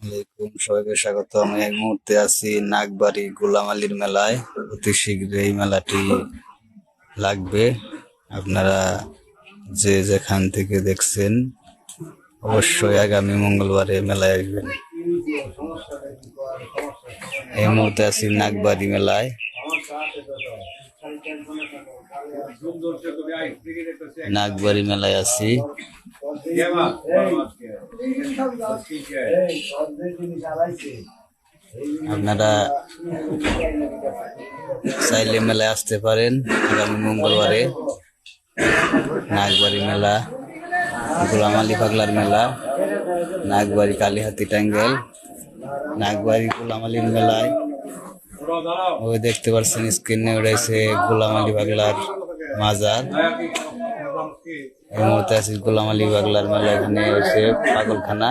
আলাইকুম, সবাইকে স্বাগত। আমি এই মুহূর্তে আছি নাগবাড়ি গোলাম আলীর মেলায়। অতি শীঘ্রই এই মেলাটি লাগবে। আপনারা যে যেখান থেকে দেখছেন অবশ্যই আগামী মঙ্গলবারে মেলায় আসবেন। এই মুহূর্তে আছি নাগবাড়ি মেলায়। নাগবাড়ি মেলায় আছি। আপনারা চাইলে মেলায় আসতে পারেন আগামী মঙ্গলবারে। নাগবাড়ি মেলা, গোলাম আলী পাগলার মেলা, নাগবাড়ি কালীহাতি টাঙ্গেল, নাগবাড়ি গোলাম আলীর মেলায় ওই দেখতে পাচ্ছেন স্ক্রিনে উঠেছে গোলাম আলী পাগলার মাজার। এই মুহূর্তে আছি গোলাম আলী পাগলার মেলা। এখানে হচ্ছে পাগলখানা।